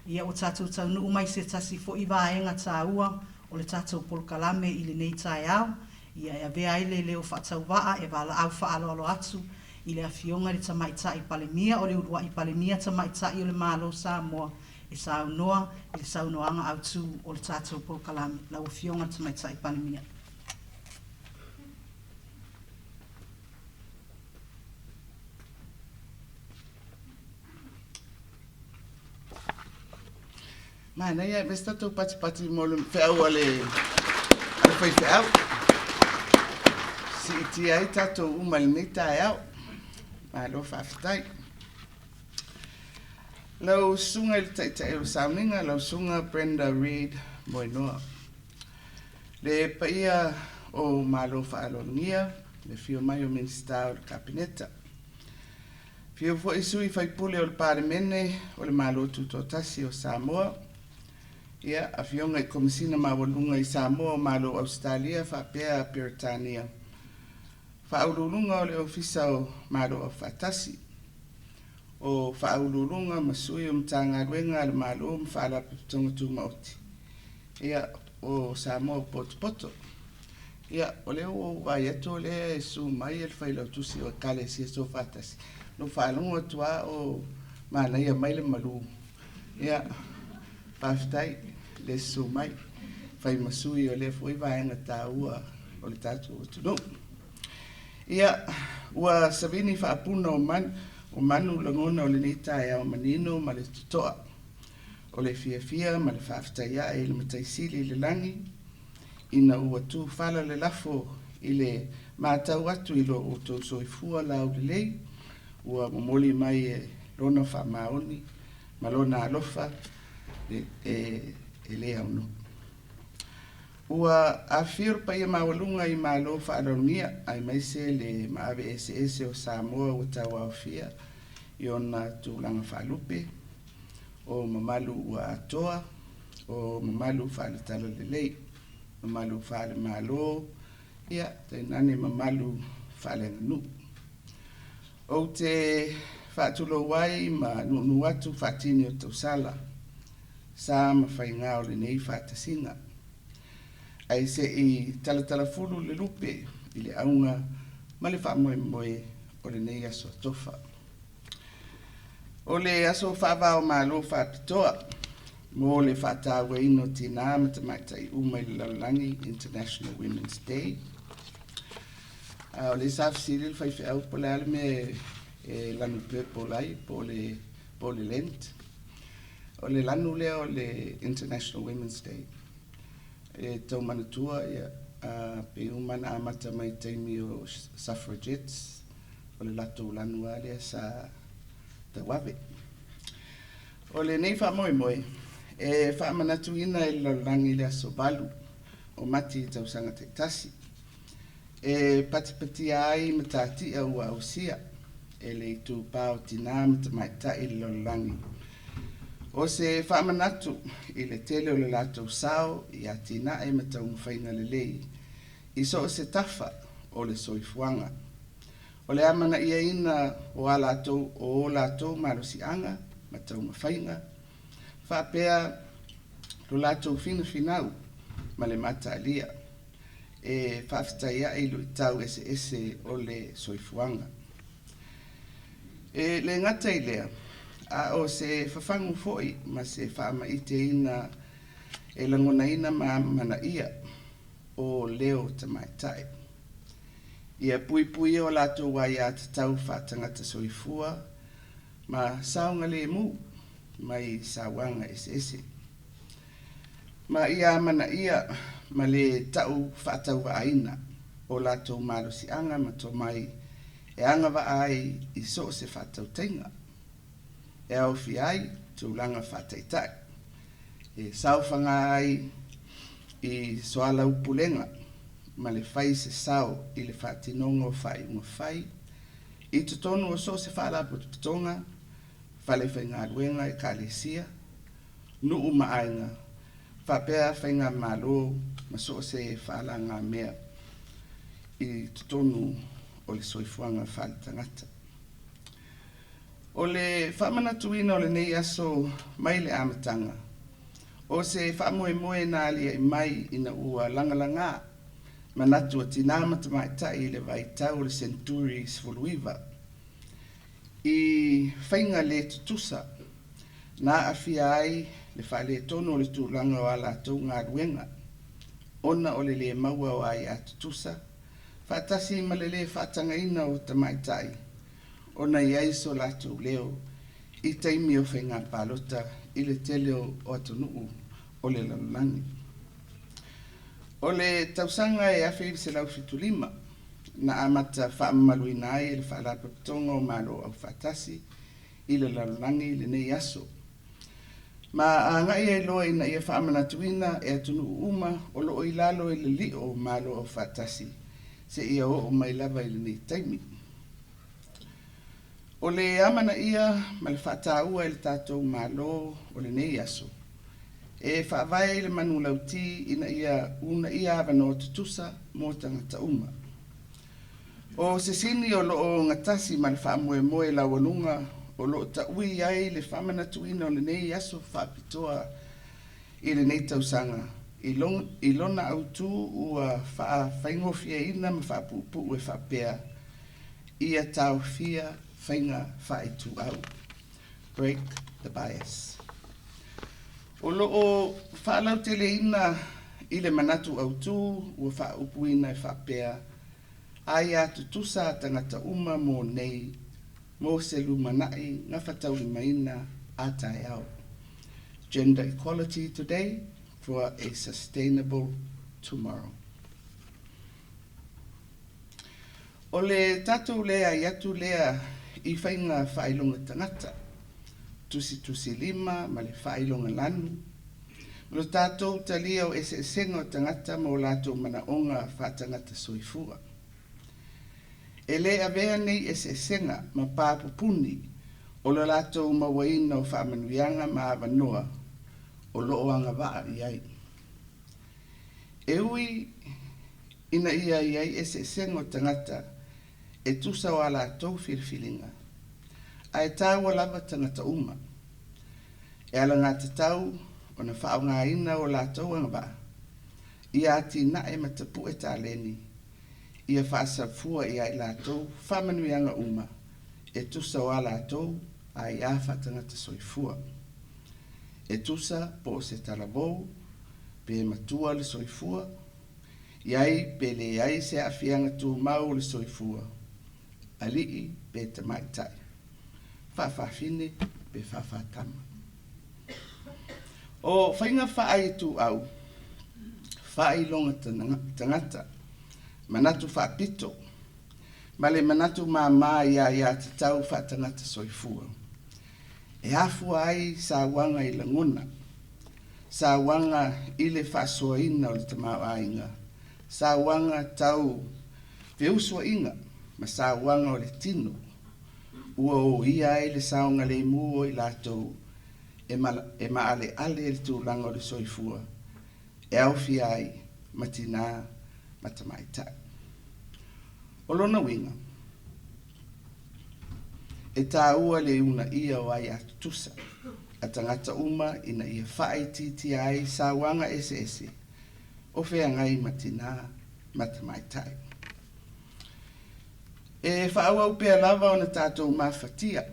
Ia o tātou tau nuu mai se tasi fo i vaenga Tāua o le tātou polkalame i le nei tae au. Ia e avea ile leo whaatau waa e wala au whaaloalo atu i le afioga le Tama'Ita'I Palemia o le urua i Palemia Tama'Ita'I o le Mālō Samoa e Saunoa i le Saunoaga Autū o le tātou polkalame. Lau afioga le Tama'Ita'I Palemia. Mana ia besta to pati mo le feau ale fai feau. Si ti ai tato uma le neta au. Malo faftai. Lau sunga le tai o sauninga lau sunga Brenda Reed moinoa. Le paia o malo fa'alonia le Fiame Naomi Mataafa o le kabineta. Fio fo isui fai pule o le Palemia o le malo tutotasi o Samoa. Ia afioga I komisina mawalunga I Samoa o Mālō Australia whapea Piritania. Whaululunga o le ofisa o Mālō o Whatasi. O whaululunga masui o mtanga ruenga le Mālō mwhala pitonga tu mauti. Ia o Samoa poto. Ia o leo o waieto le su mai el whailau tusi o kale si so Whatasi. No whalunga tua o malaya mai le malu. Ia paftai le su mai fai masui o le foi vaenga Tāua o le tatu o tunu. Ia ua savini whaapuna o manu langona o le nitae au manino ma le tutoa. O le fia ma le whaaftaia e le mataisili le langi. Ina ua tu whala le lafo I le mātau atu I lo o tō soifua lau le lei. Ua momoli mai e lona whamaoni ma lona alofa e le au no. Ua awhir pa ia mawalunga I Mālō whaalonia ai maise le maawe ese o Samoa o taua o fia I ona tūlanga whaalupe o mamalu ua atoa o mamalu whaaletala le lei mamalu whaale mālō ia tainane mamalu whaalenga nu. O te whaatulo wai ma nunu atu whaatini o tausala sa mawhainga o le nei whaatasinga. Ai se I talatala fulu le lupe I le aunga ma le whaamoe o le nei aso tofa. O le Aso Fa'avāomālō Fa'apitoa mo le whaatawe ino Tinā ma Tama'Ita'I uma I le Lalolagi International Women's Day. O le safsiri le whaiwhiau po le alme e lanu pe po lai po le Lent. O le lanu lea o le International Women's Day. E tau manatua ia pe umana amata mai taimi o suffragettes o le lato lanu alea sa tawawe. O le nei whamoe e whaamanatu ina I Lalolagi le aso balu o mati I tausanga te tasi. E patipati ai matatia ua ausia e le itu pao Tinā ma Tama'Ita'I le Lalolagi. O se whaamanatu I le tele o le latou sao I a Tinā e matau mwhainga le lei. I so se tafa o le soifuanga. O le amana ia ina o latou marosianga matau mwhainga. Whapea lo latou finau ma le matalia. E whaaftaia I lo tau ese o le soifuanga. E le ngata I lea. A o se whawhangu foi ma se Tama'Ita'I e langona ina mana ia o leo Tama'Ita'I. Ia pui o lato wai a tau whaatangata soifua ma saunga le mu mai sawanga ese. Ma ia mana ia ma le tau whaatau waaina o lato marosianga ma to mai e anga waai I so se whaatau tenga. E au fiai tūlanga whataitai. E sauwhanga ai I soala upulenga ma le whai se sao I le whatinongo whai unga whai. I tutonu o so se whala putonga, whale whainga ruenga E kalesia, nuu maainga, whapea whainga mālō ma so se whala ngā mea I tutonu o le soifuanga whale tangata. O le whamanatuina o le nei aso mai le amatanga. O se whaamoe nā lia I mai ina ua langalanga manatu a Tinā ma Tama'Ita'I le vai tau le Centuri Sfuluiva. I whainga le tutusa na afia ai le whaile tono le tūlanga o ala tau ngā ruenga. Ona o le maua o ai a tutusa. Whaatasi ma le whaatanga ina o Tama'Ita'I. Ona iai so lātou leo I taimi o whainga pālota I le tele o atunuu o le Lalolagi. O le tausanga e awhi I se lau fitulima na amata whaamaluina ai le whaalapapitonga o mālo au whaatasi I le Lalolagi le nei aso. Ma a ngai e loa ina ia whaamanatuina e atunuu uma o loo I lalo I le lio o mālo au whaatasi se ia o mai lava I le nei taimi. O le amana ia ma le whaataua I le tātou mālo o le nei aso. E whaavai le manu lauti ina una ia avano tutusa mo tangata uma. O se sini o loo ngatasi ma le whaamoe lawanunga o loo taui ai le whamanatuina o le nei Aso Fa'apitoa I le nei tausanga. I lona Autū ua whaingofia ina ma whaapupu e whaapea. Ia tau fia whainga whaituau. Break the bias. O loo whaalau tele ina I le manatu Autū ua whaupuina e whaapea. Ai atu tusa tangata uma mo nei, mo se lumanai nga whatauri maina a tai au. Gender equality today for a sustainable tomorrow. O le tatou lea I atu lea I whainga whailonga tangata. Tusi lima ma le whailonga lanu. Lo tatou talia o ese sengo tangata mo lato manaonga whatangata soifua. E le avea nei ese senga ma pāpupuni o lo lato mawaina o whaamanuianga ma avanoa o loo anga waa iai. E ui ina iai ese sengo tangata e tusa o ala tau whirwhiringa. A e tāua lava tangata uma. E ala ngā te tau o na whao ngā ina o la tau anga waa. Ia ati nae matapu e tāleni. Ia whaasafua ia I lātou, whamanuianga uma, e tusa o a lātou, a ia whatangata soifua. E tusa po se talavou, pe matua le soifua, iai pe le iai se afianga tu mau le soifua. Alii pe Tama'Ita'I. Whawhawhine pe whawhatama. O whainga whaai tu au, whaai longa tangata, manatu whaapito, male manatu mā ia te tau whaatangata soifua. E hafua ai sa wanga I langona, sa wanga I le whasoaina o le Tama'Ita'I, sa wanga tau veusua inga, ma sa wanga o le tino, ua o ia I le saonga le muo I lātou, e maale ale le tūlanga o le soifua, e auwhi ai, ma Tinā, ma Tama'Ita'I. O lona winga, e tāua le una ia o ai atu tusa, a tangata uma ina ia whaai titi ai sa wanga ese, o whea ngai ma Tinā, ma Tama'Ita'I. E whaau au pēr lava o na tātou mawhatia,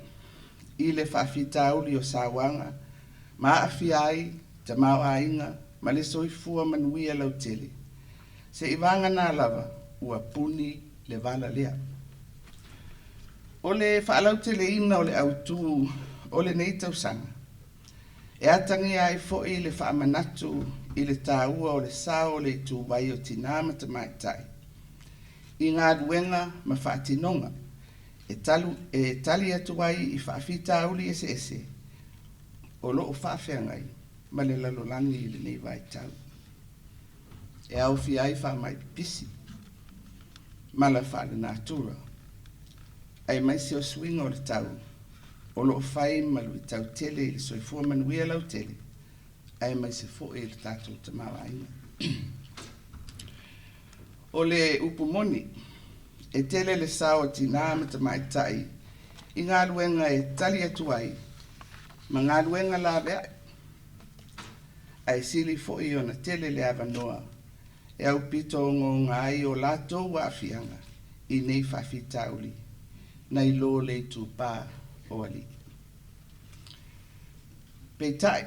I le whawhitauli o sa wanga, ma awhi ai, ta mau ainga, ma le soifua manuia lau tele. Se I wanga nā lava, ua puni le vala lea. O le whaalau tele ina o le Autū, o le nei tausanga. E atangi ai fo'i le whaamanatu I le tāua o le sao le tūwai o Tinā ma Tama'Ita'I. I ngā ruenga ma whaatinonga, e tali atu ai I whaawhitauli ese, o loo whaawhengai, ma le Lalolagi I le nei vai tau. E au fi ai whaamai pisi, ma la whaale nātura. Ai mai se o swinga o le tau, o loo whai ma lui tau tele I le soifua manuia lau tele, ai mai se fo'e I le tātou Tama'Ita'I. O le upumoni, e tele le sao Tinā ma Tama'Ita'I, I ngā luenga e tali atu ai, ma ngā luenga la vea, ai sili fo I ona tele le avanoa, e au pito ngō ngā ai o lātou wa afianga, I nei whawhitauli, nei lō le tūpā o ali. Peitai,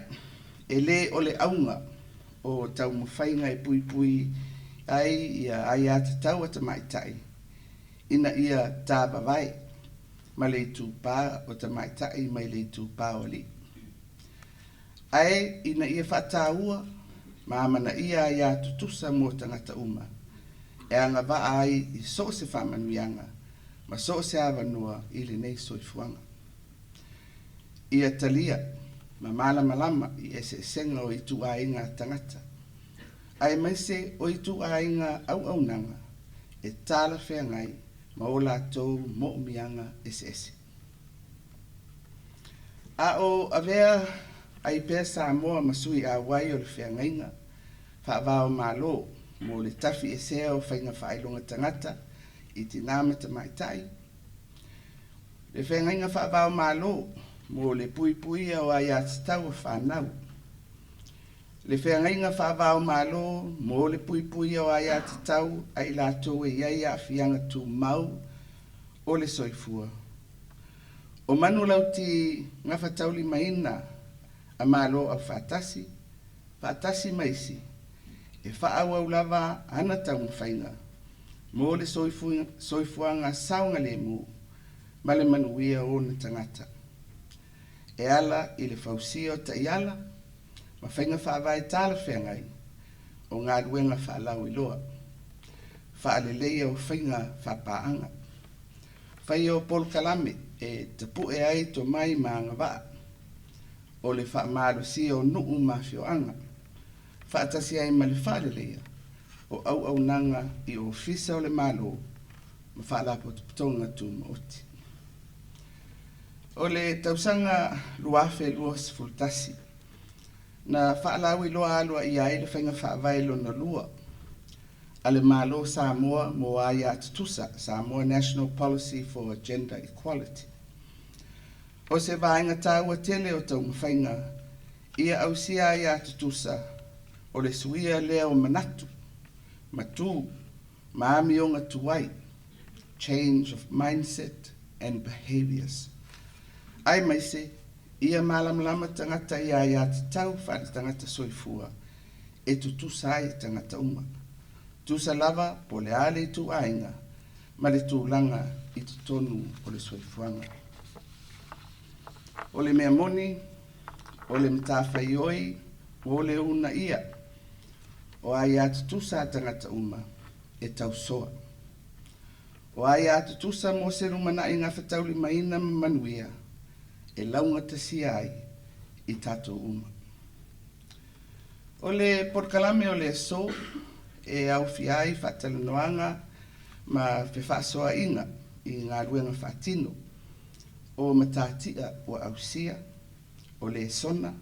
e le o le aunga o tau mawhainga e pui pui ai ia ai ata taua Tama'Ita'I, ina ia tāpa vai, ma le tūpā o Tama'Ita'I mai le tūpā o ali. Ai ina ia whataua, ma amana ia ia tutusa mo tangata uma, e anga waa ai I so se whamanuianga, ma so se awanua I le nei soifuanga. Ia talia, ma malama I ese senga o I tu ainga tangata. Ai mai se o I tu ainga au nanga, e tala whea ngai, ma o lātou mo mianga ese. A o avea ai pēr Samoa masui a wai o le whea ngainga, Fa'avāomālō, mo le tafi e sea o whainga whailonga tangata, I Tinā Tama'Ita'I. Le whea ngainga Fa'avāomālō, mo le pui o ai atatau whanau. Le whea ngainga Fa'avāomālō, mo le pui o ai atatau, ai lātou e iai a whianga tū mau o le soifua. O manu lauti ngawhatauli maina, a mālo au whātasi maisi, e whaau lava ana tau mwhainga, mo le soifuanga saunga le mu, ma le manuia o na tangata. E ala I le fausio ta I ala, ma whainga whaavai tāla whengai, o ngā ruenga whaalau I loa, whaaleleia o whainga whapaanga. Whai o polkalame e tapu e ai to mai maanga waa, o le whaamalo si o nuu mafioanga, whaatasi ai ma le whaaleleia, o au nanga I ofisa o le malo, ma whaalapo tuputonga tu maoti. O le tausanga luafe luas fultasi, na whaalawi loa alua I ai le whainga whaavailo na lua, ale malo Samoa mo ai atutusa, Samoa National Policy for Gender Equality. O se vainga tāua tele o tau mwhainga, ia au sia ai atutusa, o le suia leo manatu, matu, maami o ngā tuai, change of mindset and behaviors. Ai mai se, ia malamlama tangata ia ai atatau whaare tangata soifua, e tutusa ai tangata uma. Tusa lava po le ale tu ainga, ma le tūlanga I tutonu o le soifuanga. O le mea moni, o le Mataafa ioi, o le una ia, o ai atutusa tangata uma, e tausoa. O ai atutusa mo se rumana I ngā whatauli maina manuia, e launga tasia ai I tātou uma. O le porkalame o le so, e au fiai whatalanoanga ma whewhasoa inga I ngā ruenga whatino, o matatia o ausia, o le sona,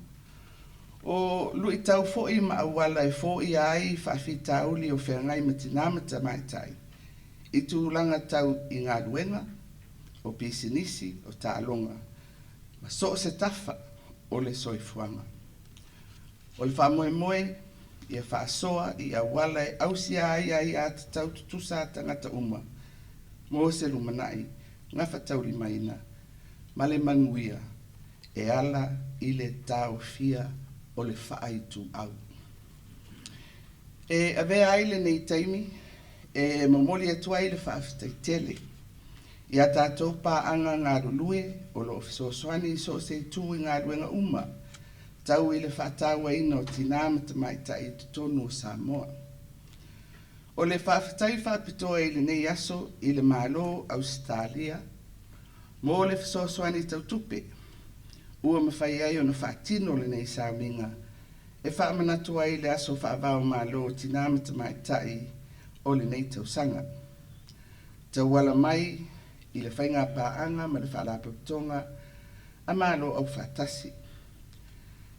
o lui tau fo'i ma awala e fo'i ai whawhitauli o whengai ma Tinā Tama'Ita'I, I tūlanga tau I ngā ruenga, o pisinisi, o tālonga, ma so se tafa o le soifuanga. O le whamoe ia whaasoa I awala e ausia ai atatau tutusa tangata uma, mo se lumanai, ngā whatauri maina, ma le manuia, e ala I le tau fia o le whaaitu au. E avea ai le nei taimi, e mamoli atua I le whaafitai tele, ia tātou pāanga ngā rulue, o lo fisosoani so se tū I ngā ruenga uma, tau I le whaataua ina o Tinā Tama'Ita'I tutonu o Samoa. O le whaafitai whaapitoa I le nei aso I le mālo Australia, mo le fisosoani tautupe, ua mawhai ai o na whaatino le nei sauminga, e whaamanatua I le Aso Fa'avāomālō o Tinā Tama'Ita'I o le nei tausanga. Tauala mai I le whainga pāanga ma le whaalapapitonga a mālo au whaatasi.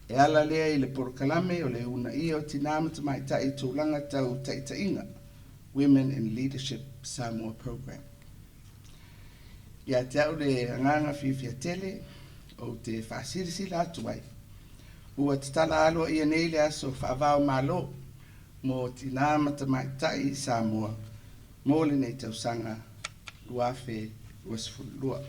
E ala lea I le porokalame o le una ia o Tinā Tama'Ita'I tūlanga tau taitainga, Women in Leadership Samoa Program. ia te au le anganga fifia tele o te whaasirisila atu ai. Ua te tala alo ia nei le aso Fa'avāomālō mo Tinā ma Tama'Ita'I i Samoa mo le nei tausanga luafe ua sefululua.